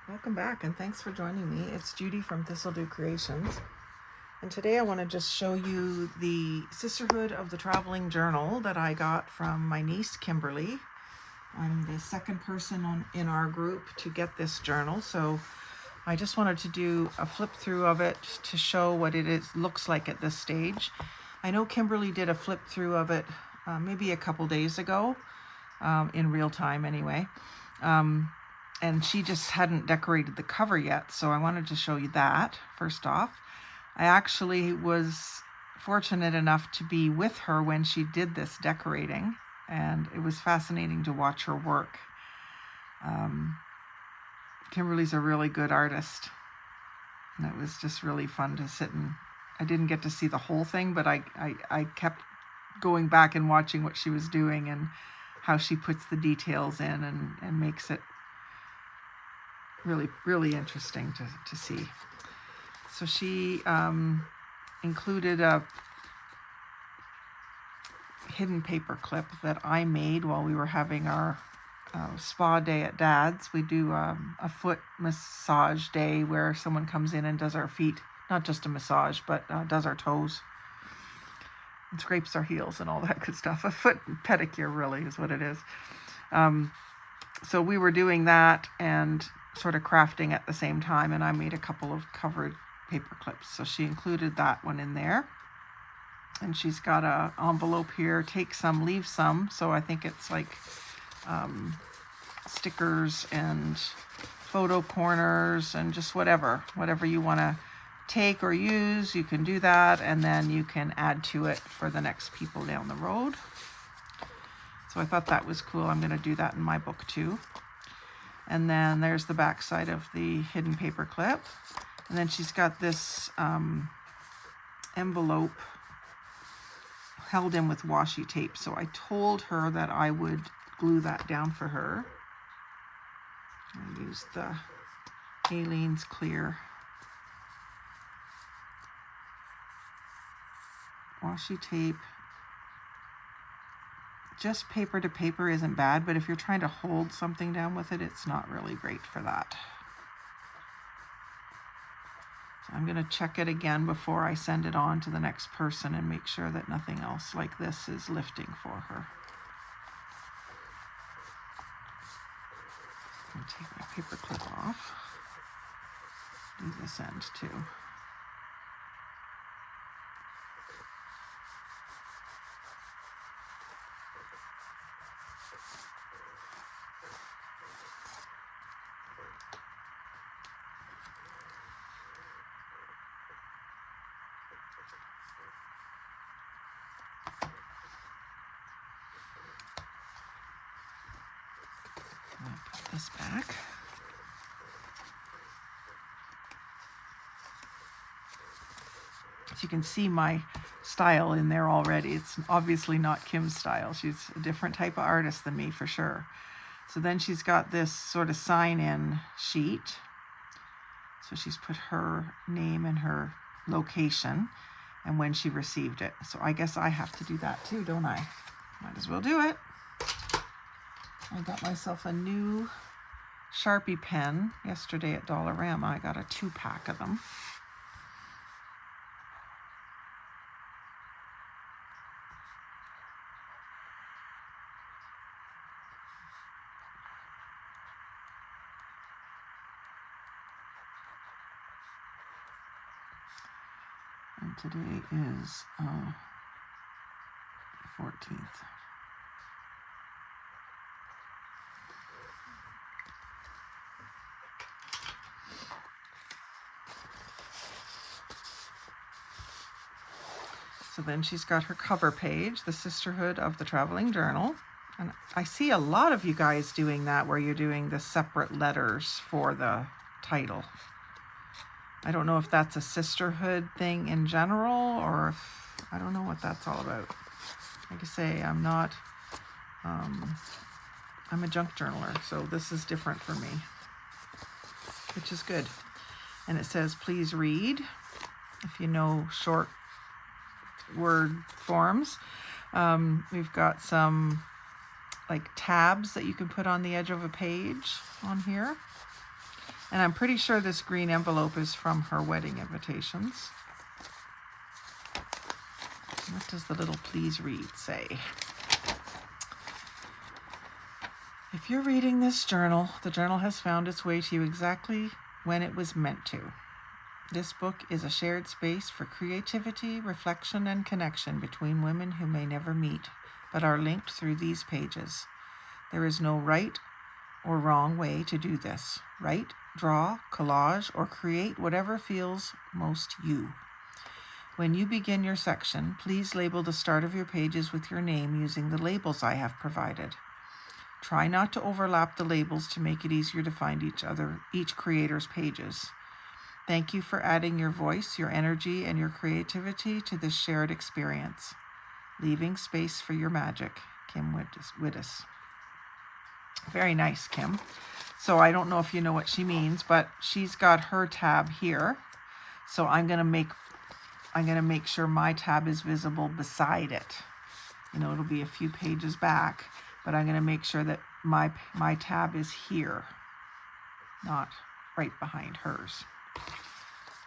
Welcome back and thanks for joining me. It's Judy from Thistledew Creations. And today I want to just show you the Sisterhood of the Traveling Journal that I got from my niece Kimberly. I'm the second person in our group to get this journal, so I just wanted to do a flip through of it to show what looks like at this stage. I know Kimberly did a flip through of it maybe a couple days ago, in real time anyway. And she just hadn't decorated the cover yet, so I wanted to show you that first off. I actually was fortunate enough to be with her when she did this decorating, and it was fascinating to watch her work. Kimberly's a really good artist, and it was just really fun to sit and I didn't get to see the whole thing, but I kept going back and watching what she was doing and how she puts the details in and makes it really, really interesting to see. So she included a hidden paper clip that I made while we were having our spa day at Dad's. We do a foot massage day where someone comes in and does our feet, not just a massage, but does our toes and scrapes our heels and all that good stuff. A foot pedicure really is what it is. So we were doing that and sort of crafting at the same time, and I made a couple of covered paper clips. So she included that one in there. And she's got an envelope here, take some, leave some. So I think it's like stickers and photo corners and just whatever you want to take or use, you can do that, and then you can add to it for the next people down the road. So I thought that was cool. I'm going to do that in my book too. And then there's the back side of the hidden paper clip. And then she's got this envelope held in with washi tape. So I told her that I would glue that down for her. I used the Aleene's clear washi tape. Just paper to paper isn't bad, but if you're trying to hold something down with it, it's not really great for that. So I'm going to check it again before I send it on to the next person and make sure that nothing else like this is lifting for her. I'm going to take my paper clip off. Do this end too. Put this back. So you can see my style in there already. It's obviously not Kim's style. She's a different type of artist than me for sure. So then she's got this sort of sign-in sheet. So she's put her name and her location and when she received it. So I guess I have to do that too, don't I? Might as well do it. I got myself a new Sharpie pen yesterday at Dollarama. I got a 2-pack of them. And today is the 14th. So then she's got her cover page, the Sisterhood of the Traveling Journal. And I see a lot of you guys doing that where you're doing the separate letters for the title. I don't know if that's a sisterhood thing in general or if, I don't know what that's all about. Like I say, I'm a junk journaler, so this is different for me, which is good. And it says, please read, if you know short word forms. We've got some like tabs that you can put on the edge of a page on here. And I'm pretty sure this green envelope is from her wedding invitations. What does the little please read say? If you're reading this journal, the journal has found its way to you exactly when it was meant to. This book is a shared space for creativity, reflection, and connection between women who may never meet, but are linked through these pages. There is no right or wrong way to do this. Write, draw, collage, or create whatever feels most you. When you begin your section, please label the start of your pages with your name using the labels I have provided. Try not to overlap the labels to make it easier to find each creator's pages. Thank you for adding your voice, your energy, and your creativity to this shared experience. Leaving space for your magic, Kim Widdis. Very nice, Kim. So I don't know if you know what she means, but she's got her tab here. So I'm gonna make sure my tab is visible beside it. You know, it'll be a few pages back, but I'm gonna make sure that my tab is here, not right behind hers.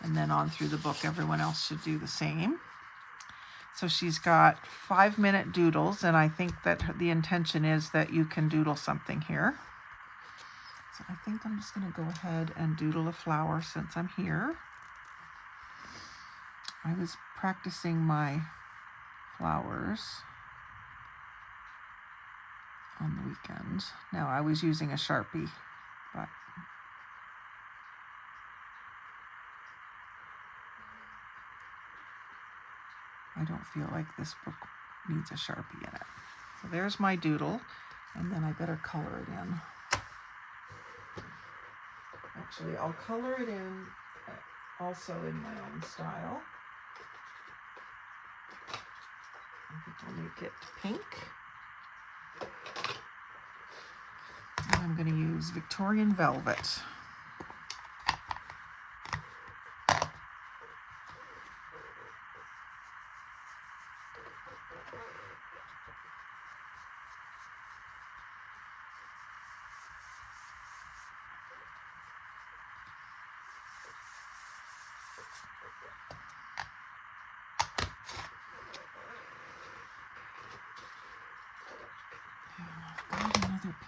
And then on through the book, everyone else should do the same. So she's got 5-minute doodles, and I think that the intention is that you can doodle something here. So I think I'm just going to go ahead and doodle a flower since I'm here. I was practicing my flowers on the weekend. Now, I was using a Sharpie, but I don't feel like this book needs a Sharpie in it. So there's my doodle, and then I better color it in. Actually, I'll color it in also in my own style. I think I'll make it pink. And I'm going to use Victorian Velvet.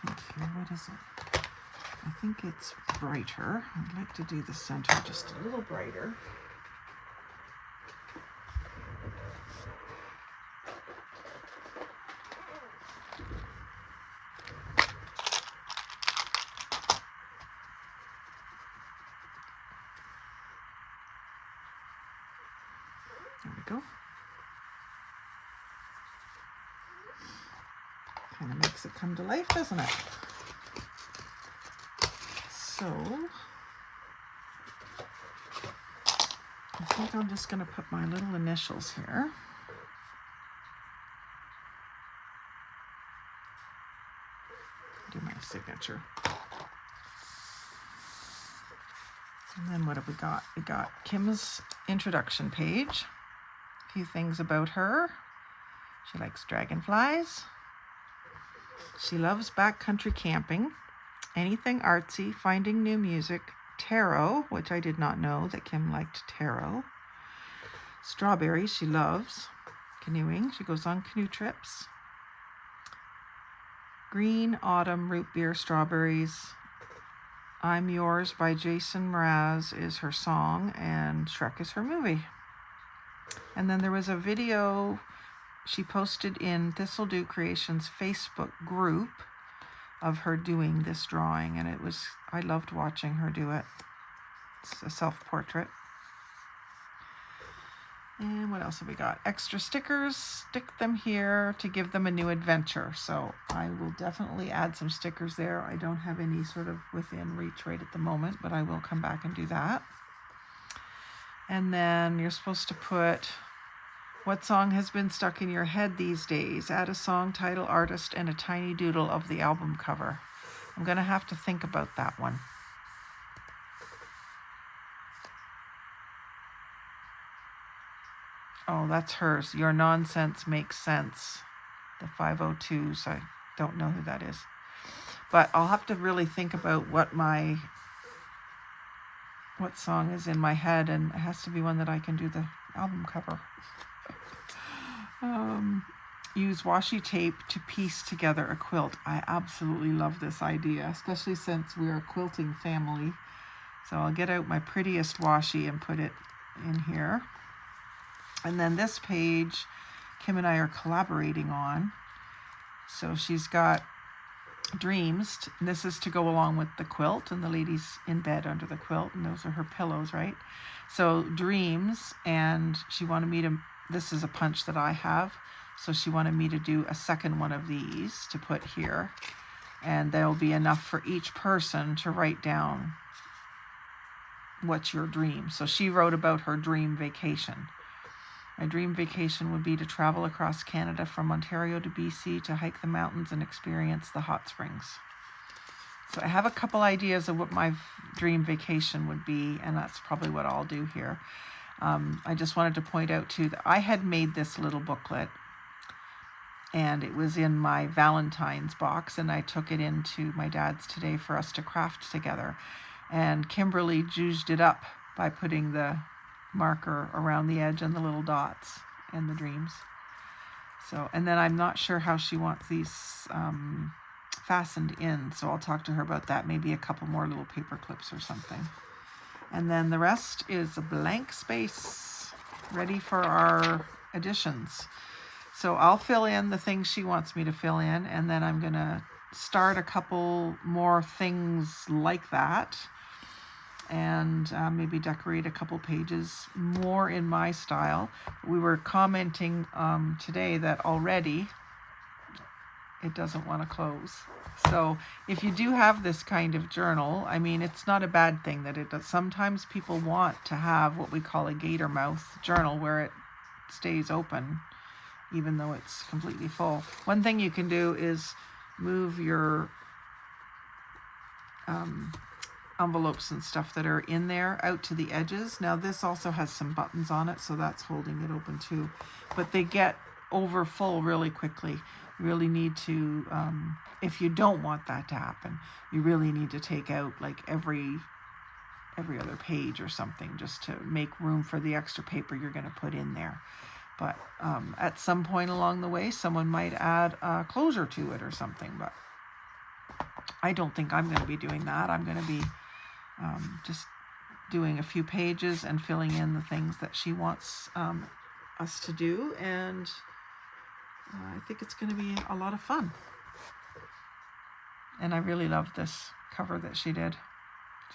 Pink here. What is it? I think it's brighter. I'd like to do the center just a little brighter. There we go. Kind of makes it come to life, doesn't it? So I think I'm just going to put my little initials here. Do my signature. And then what have we got? We got Kim's introduction page. A few things about her. She likes dragonflies. She loves backcountry camping, anything artsy, finding new music, tarot, which I did not know that Kim liked tarot. Strawberries she loves. Canoeing, she goes on canoe trips. Green Autumn Root Beer Strawberries. I'm Yours by Jason Mraz is her song, and Shrek is her movie. And then there was a video she posted in Thistledew Creations Facebook group of her doing this drawing, and I loved watching her do it. It's a self-portrait. And what else have we got? Extra stickers, stick them here to give them a new adventure. So I will definitely add some stickers there. I don't have any sort of within reach right at the moment, but I will come back and do that. And then you're supposed to put what song has been stuck in your head these days. Add a song, title, artist, and a tiny doodle of the album cover. I'm going to have to think about that one. Oh, that's hers. Your Nonsense Makes Sense. The 502s. I don't know who that is. But I'll have to really think about what my what song is in my head, and it has to be one that I can do the album cover. Use washi tape to piece together a quilt. I absolutely love this idea, especially since we're a quilting family. So I'll get out my prettiest washi and put it in here. And then this page, Kim and I are collaborating on. So she's got dreams. This is to go along with the quilt, and the lady's in bed under the quilt, and those are her pillows, right? So dreams, and she wanted me to, this is a punch that I have, so she wanted me to do a second one of these to put here, and there'll be enough for each person to write down what's your dream. So she wrote about her dream vacation. My dream vacation would be to travel across Canada from Ontario to BC to hike the mountains and experience the hot springs. So I have a couple ideas of what my dream vacation would be, and that's probably what I'll do here. I just wanted to point out too that I had made this little booklet, and it was in my Valentine's box, and I took it into my dad's today for us to craft together. And Kimberly juiced it up by putting the marker around the edge and the little dots and the dreams. So, and then I'm not sure how she wants these fastened in, so I'll talk to her about that. Maybe a couple more little paper clips or something. And then the rest is a blank space ready for our additions. So I'll fill in the things she wants me to fill in, and then I'm gonna start a couple more things like that, and maybe decorate a couple pages more in my style. We were commenting today that already it doesn't want to close. So if you do have this kind of journal, I mean, it's not a bad thing that it does. Sometimes people want to have what we call a gator mouth journal, where it stays open even though it's completely full. One thing you can do is move your envelopes and stuff that are in there out to the edges. Now this also has some buttons on it, so that's holding it open too. But they get over full really quickly. You really need to, if you don't want that to happen, you really need to take out like every other page or something, just to make room for the extra paper you're going to put in there. But at some point along the way, someone might add a closure to it or something, but I don't think I'm going to be doing that. I'm going to be just doing a few pages and filling in the things that she wants us to do, and I think it's going to be a lot of fun. And I really love this cover that she did,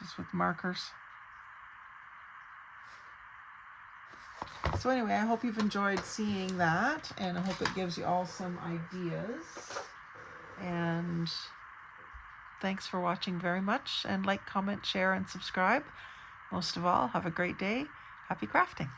just with markers. So anyway, I hope you've enjoyed seeing that, and I hope it gives you all some ideas. And thanks for watching very much, and like, comment, share, and subscribe. Most of all, have a great day. Happy crafting.